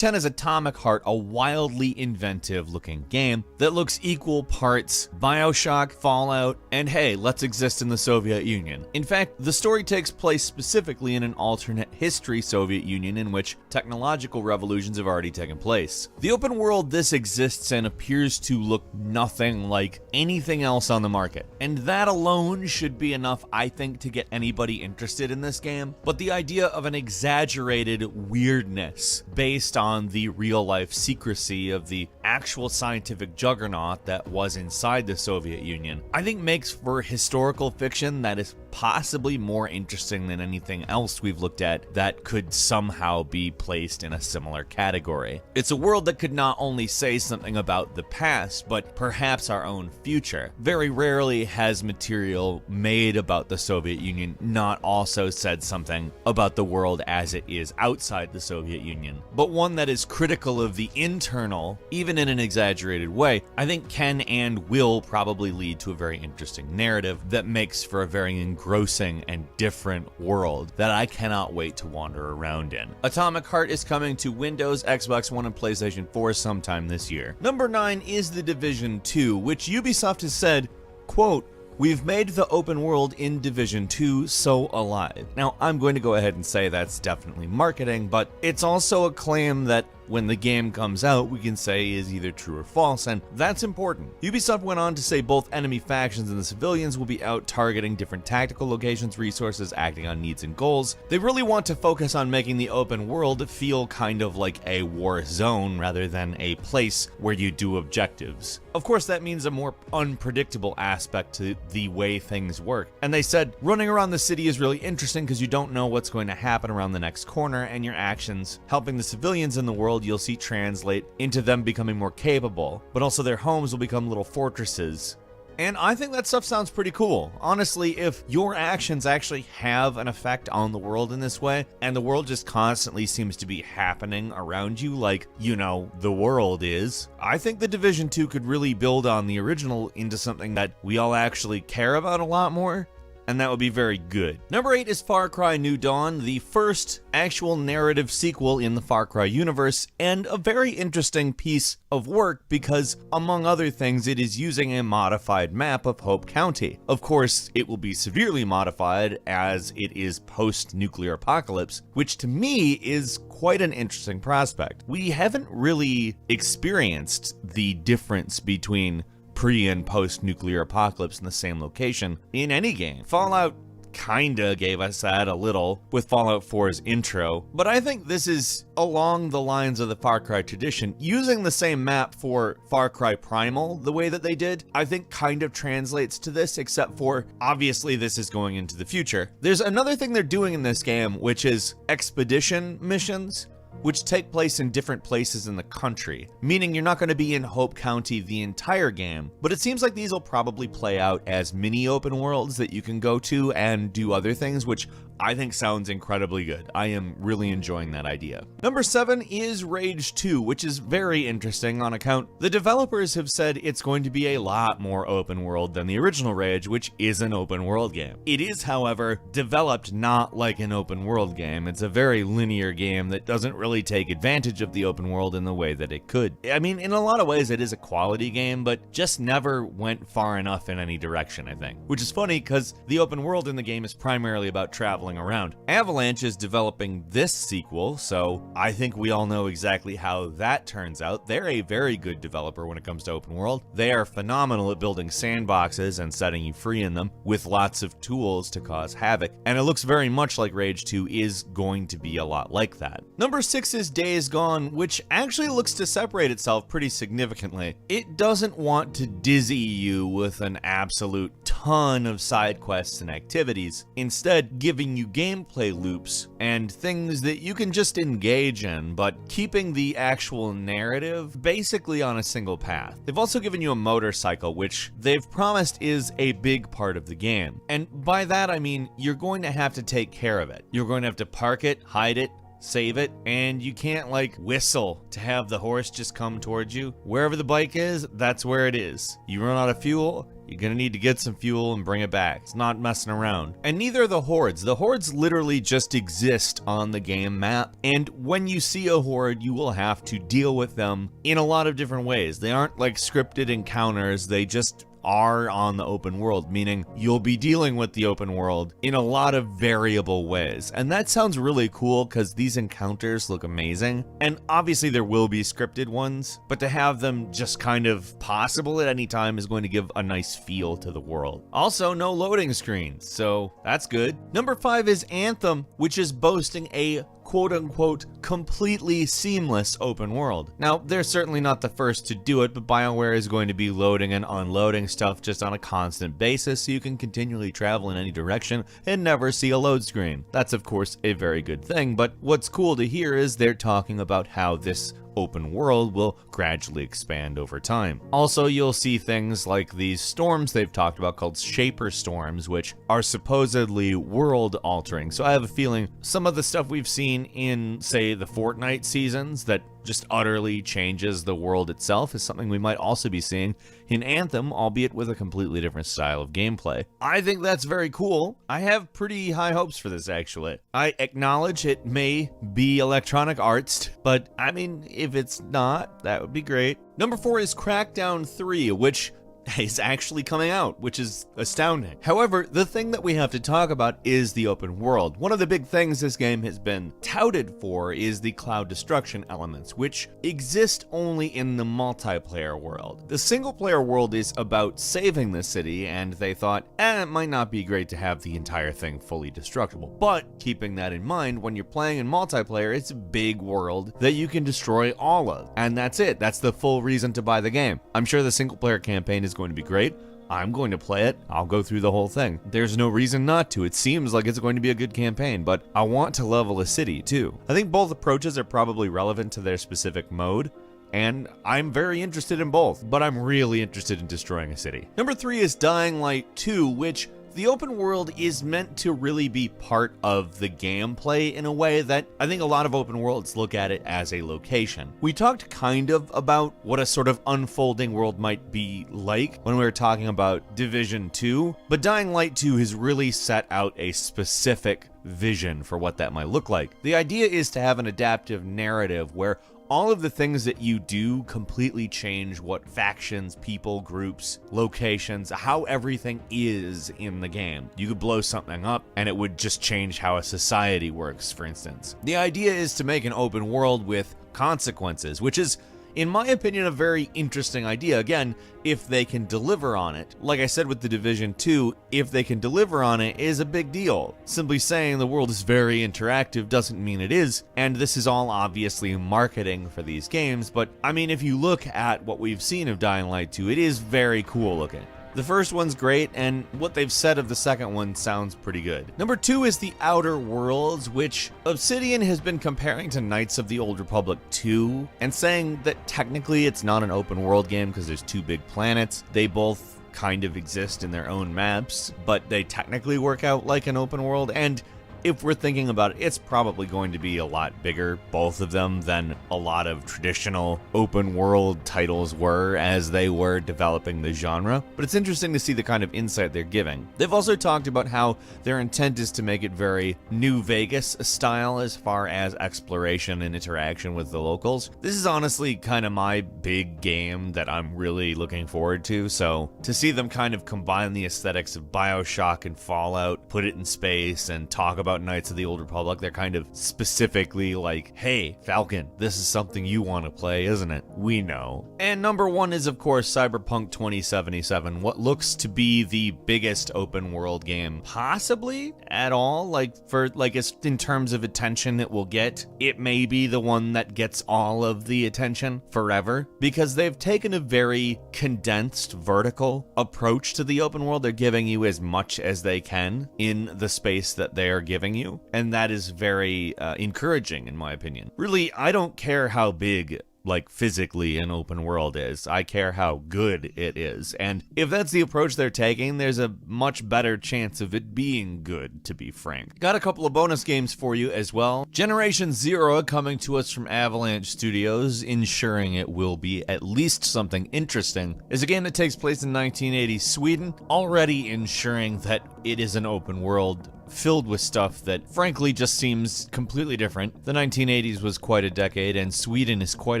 10 is Atomic Heart, a wildly inventive looking game that looks equal parts BioShock, Fallout, and hey, let's exist in the Soviet Union. In fact, the story takes place specifically in an alternate history Soviet Union in which technological revolutions have already taken place. The open world this exists in appears to look nothing like anything else on the market, and that alone should be enough, I think, to get anybody interested in this game. But the idea of an exaggerated weirdness based on the real-life secrecy of the actual scientific juggernaut that was inside the Soviet Union, I think makes for historical fiction that is possibly more interesting than anything else we've looked at that could somehow be placed in a similar category. It's a world that could not only say something about the past, but perhaps our own future. Very rarely has material made about the Soviet Union not also said something about the world as it is outside the Soviet Union, but one that is critical of the internal, even in an exaggerated way, I think can and will probably lead to a very interesting narrative that makes for a very engrossing and different world that I cannot wait to wander around in. Atomic Heart is coming to Windows, Xbox One, and PlayStation 4 sometime this year. Number 9 is The Division 2, which Ubisoft has said, quote, "We've made the open world in Division 2 so alive." Now, I'm going to go ahead and say that's definitely marketing, but it's also a claim that when the game comes out, we can say is either true or false, and that's important. Ubisoft went on to say both enemy factions and the civilians will be out targeting different tactical locations, resources, acting on needs and goals. They really want to focus on making the open world feel kind of like a war zone rather than a place where you do objectives. Of course, that means a more unpredictable aspect to the way things work. And they said, running around the city is really interesting because you don't know what's going to happen around the next corner, and your actions helping the civilians in the world you'll see translate into them becoming more capable, but also their homes will become little fortresses. And I think that stuff sounds pretty cool. Honestly, if your actions actually have an effect on the world in this way, and the world just constantly seems to be happening around you like, you know, the world is, I think The Division 2 could really build on the original into something that we all actually care about a lot more. And that would be very good. Number 8 is Far Cry New Dawn, the first actual narrative sequel in the Far Cry universe, and a very interesting piece of work because, among other things, it is using a modified map of Hope County. Of course, it will be severely modified as it is post-nuclear apocalypse, which to me is quite an interesting prospect. We haven't really experienced the difference between pre- and post-nuclear apocalypse in the same location in any game. Fallout kinda gave us that a little with Fallout 4's intro, but I think this is along the lines of the Far Cry tradition. Using the same map for Far Cry Primal the way that they did, I think kind of translates to this, except for obviously this is going into the future. There's another thing they're doing in this game, which is expedition missions, which take place in different places in the country, meaning you're not going to be in Hope County the entire game, but it seems like these will probably play out as mini open worlds that you can go to and do other things, which I think sounds incredibly good. I am really enjoying that idea. Number 7 is Rage 2, which is very interesting on account the developers have said it's going to be a lot more open world than the original Rage, which is an open world game. It is, however, developed not like an open world game. It's a very linear game that doesn't really take advantage of the open world in the way that it could. I mean, in a lot of ways it is a quality game, but just never went far enough in any direction, I think. Which is funny because the open world in the game is primarily about traveling around. Avalanche is developing this sequel, so I think we all know exactly how that turns out. They're a very good developer when it comes to open world. They are phenomenal at building sandboxes and setting you free in them with lots of tools to cause havoc, and it looks very much like Rage 2 is going to be a lot like that. Number 6 is Days Gone, which actually looks to separate itself pretty significantly. It doesn't want to dizzy you with an absolute ton of side quests and activities, instead giving you gameplay loops and things that you can just engage in, but keeping the actual narrative basically on a single path. They've also given you a motorcycle, which they've promised is a big part of the game. And by that I mean you're going to have to take care of it. You're going to have to park it, hide it, save it, and you can't like whistle to have the horse just come towards you. Wherever the bike is, that's where it is. You run out of fuel, you're gonna need to get some fuel and bring it back. It's not messing around. And neither are the hordes. The hordes literally just exist on the game map, and when you see a horde, you will have to deal with them in a lot of different ways. They aren't like scripted encounters, they just are on the open world, meaning you'll be dealing with the open world in a lot of variable ways. And that sounds really cool because these encounters look amazing. And obviously there will be scripted ones, but to have them just kind of possible at any time is going to give a nice feel to the world. Also, no loading screens, so that's good. Number 5 is Anthem, which is boasting a quote-unquote completely seamless open world. Now, they're certainly not the first to do it, but BioWare is going to be loading and unloading stuff just on a constant basis, so you can continually travel in any direction and never see a load screen. That's of course a very good thing, but what's cool to hear is they're talking about how this open world will gradually expand over time. Also, you'll see things like these storms they've talked about called Shaper Storms, which are supposedly world altering. So I have a feeling some of the stuff we've seen in, say, the Fortnite seasons that just utterly changes the world itself is something we might also be seeing in Anthem, albeit with a completely different style of gameplay. I think that's very cool. I have pretty high hopes for this, actually. I acknowledge it may be Electronic Arts, but I mean, if it's not, that would be great. Number 4 is Crackdown 3, which is actually coming out, which is astounding. However, the thing that we have to talk about is the open world. One of the big things this game has been touted for is the cloud destruction elements, which exist only in the multiplayer world. The single player world is about saving the city, and they thought, it might not be great to have the entire thing fully destructible. But keeping that in mind, when you're playing in multiplayer, it's a big world that you can destroy all of. And that's it. That's the full reason to buy the game. I'm sure the single player campaign is going to be great. I'm going to play it. I'll go through the whole thing. There's no reason not to. It seems like it's going to be a good campaign, but I want to level a city too. I think both approaches are probably relevant to their specific mode, and I'm very interested in both, but I'm really interested in destroying a city. Number 3 is Dying Light 2, which the open world is meant to really be part of the gameplay in a way that I think a lot of open worlds look at it as a location. We talked kind of about what a sort of unfolding world might be like when we were talking about Division 2, but Dying Light 2 has really set out a specific vision for what that might look like. The idea is to have an adaptive narrative where all of the things that you do completely change what factions, people, groups, locations, how everything is in the game. You could blow something up and it would just change how a society works, for instance. The idea is to make an open world with consequences, which is, in my opinion, a very interesting idea. Again, if they can deliver on it. Like I said with the Division 2, if they can deliver on it is a big deal. Simply saying the world is very interactive doesn't mean it is, and this is all obviously marketing for these games, but I mean, if you look at what we've seen of Dying Light 2, it is very cool looking. The first one's great, and what they've said of the second one sounds pretty good. Number 2 is The Outer Worlds, which Obsidian has been comparing to Knights of the Old Republic 2, and saying that technically it's not an open world game because there's 2 big planets. They both kind of exist in their own maps, but they technically work out like an open world, and if we're thinking about it, it's probably going to be a lot bigger, both of them, than a lot of traditional open world titles were as they were developing the genre. But it's interesting to see the kind of insight they're giving. They've also talked about how their intent is to make it very New Vegas style as far as exploration and interaction with the locals. This is honestly kind of my big game that I'm really looking forward to, so to see them kind of combine the aesthetics of BioShock and Fallout, put it in space, and talk about Knights of the Old Republic, they're kind of specifically like, hey, Falcon, this is something you want to play, isn't it? We know. And number 1 is, of course, Cyberpunk 2077, what looks to be the biggest open world game possibly at all, in terms of attention it will get. It may be the one that gets all of the attention forever, because they've taken a very condensed vertical approach to the open world. They're giving you as much as they can in the space that they are giving you, and that is very encouraging in my opinion. Really, I don't care how big like physically an open world is. I care how good it is. And if that's the approach they're taking, there's a much better chance of it being good, to be frank. Got a couple of bonus games for you as well. Generation Zero coming to us from Avalanche Studios, ensuring it will be at least something interesting, is a game that takes place in 1980s Sweden, already ensuring that it is an open world filled with stuff that frankly just seems completely different. The 1980s was quite a decade, and Sweden is quite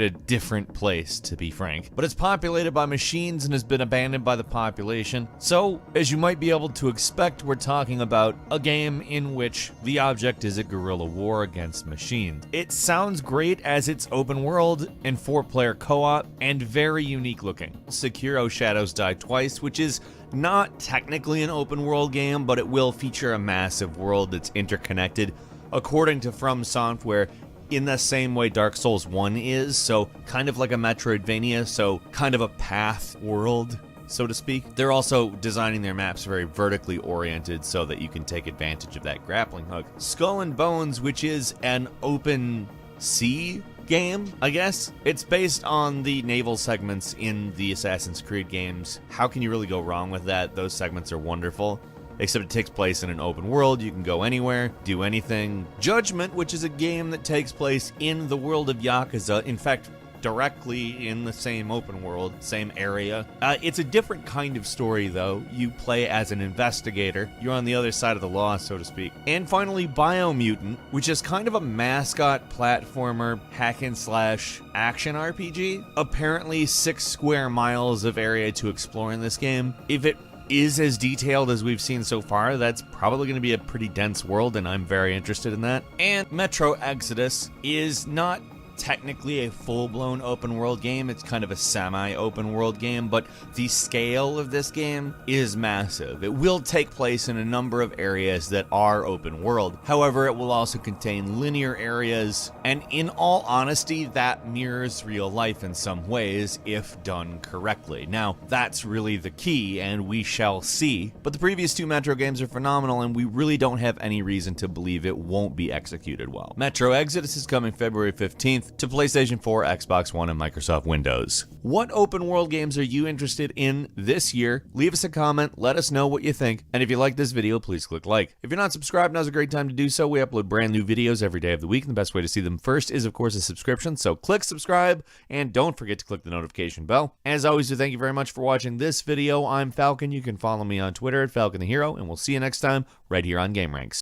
a different place, to be frank. But it's populated by machines and has been abandoned by the population. So, as you might be able to expect, we're talking about a game in which the object is a guerrilla war against machines. It sounds great as it's open world and 4-player co-op and very unique looking. Sekiro Shadows Die Twice, which is not technically an open world game, but it will feature a massive world that's interconnected, according to From Software, in the same way Dark Souls 1 is, so kind of like a Metroidvania, so kind of a path world, so to speak. They're also designing their maps very vertically oriented so that you can take advantage of that grappling hook. Skull and Bones, which is an open sea game, I guess. It's based on the naval segments in the Assassin's Creed games. How can you really go wrong with that? Those segments are wonderful. Except it takes place in an open world. You can go anywhere, do anything. Judgment, which is a game that takes place in the world of Yakuza. In fact, directly in the same open world, same area. It's a different kind of story, though. You play as an investigator. You're on the other side of the law, so to speak. And finally, Biomutant, which is kind of a mascot platformer, hack and slash action RPG. Apparently 6 square miles of area to explore in this game. If it is as detailed as we've seen so far, that's probably going to be a pretty dense world, and I'm very interested in that. And Metro Exodus is not technically a full-blown open world game. It's kind of a semi-open world game, but the scale of this game is massive. It will take place in a number of areas that are open world. However, it will also contain linear areas, and in all honesty, that mirrors real life in some ways if done correctly. Now, that's really the key, and we shall see. But the previous 2 Metro games are phenomenal, and we really don't have any reason to believe it won't be executed well. Metro Exodus is coming February 15th to PlayStation 4, Xbox One, and Microsoft Windows. What open world games are you interested in this year? Leave us a comment, let us know what you think, and if you like this video, please click like. If you're not subscribed, now's a great time to do so. We upload brand new videos every day of the week, and the best way to see them first is, of course, a subscription, so click subscribe, and don't forget to click the notification bell. As always, thank you very much for watching this video. I'm Falcon. You can follow me on Twitter at Falcon the Hero, and we'll see you next time right here on GameRanks.